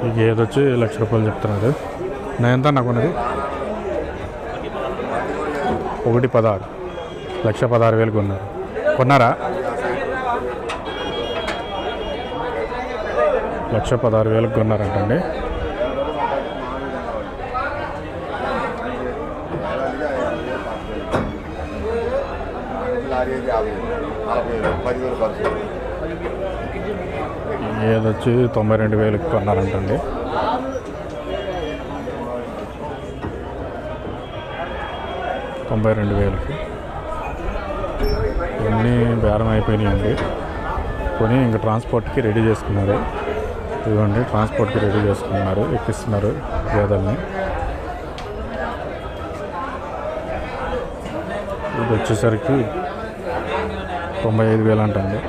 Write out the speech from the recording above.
ఈ గేదె వచ్చి 1,00,000 రూపాయలు చెప్తున్నారు. నేను ఎంత నాకు ఉన్నది 1,16,00,000 1,16,000 కొన్నారు. కొన్నారా? 1,16,000 కొన్నారంటండి. ఏదొచ్చి 92,000 కొన్నారంటండి. ఇవన్నీ బేరం అయిపోయినాయండి. కొని ఇంకా ట్రాన్స్పోర్ట్కి రెడీ చేసుకున్నారు. ఇదిగోండి ట్రాన్స్పోర్ట్కి రెడీ చేసుకున్నారు, ఎక్కిస్తున్నారు గేదెల్ని. ఇది వచ్చేసరికి 95,000 అంటండి.